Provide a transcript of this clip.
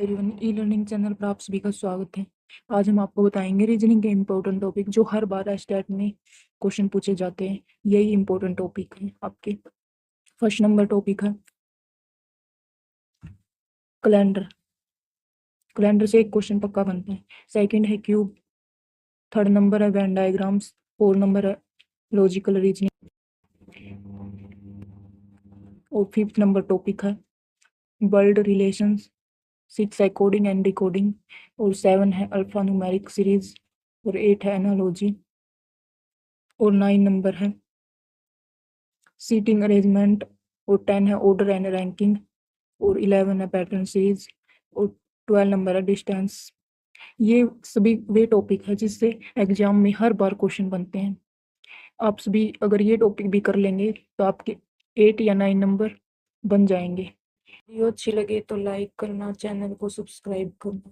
Everyone, e learning channel पर आप सभी का स्वागत है। आज हम आपको बताएंगे रीजनिंग के इम्पोर्टेंट टॉपिक जो हर बार स्टेट में क्वेश्चन पूछे जाते हैं। यही इम्पोर्टेंट टॉपिक है आपके। फर्स्ट नंबर टॉपिक है कैलेंडर। कैलेंडर से एक क्वेश्चन पक्का बनता है। सेकंड है क्यूब। थर्ड नंबर है वेन डायग्राम्स। फोर नंबर है लॉजिकल रीजनिंग। और फिफ्थ नंबर टॉपिक है वर्ल्ड रिलेशंस। सिक्स है कोडिंग एंड डिकोडिंग। और सेवन है अल्फा न्यूमेरिक सीरीज। और एट है एनालॉजी। और नाइन नंबर है सीटिंग अरेंजमेंट। और टेन है ऑर्डर एंड रैंकिंग। और 11 है पैटर्न सीरीज। और 12 नंबर है डिस्टेंस। ये सभी वे टॉपिक है जिससे एग्जाम में हर बार क्वेश्चन बनते हैं। आप सभी अगर ये टॉपिक भी कर लेंगे तो आपके 8 या 9 नंबर बन जाएंगे। वीडियो अच्छी लगे तो लाइक करना, चैनल को सब्सक्राइब करना।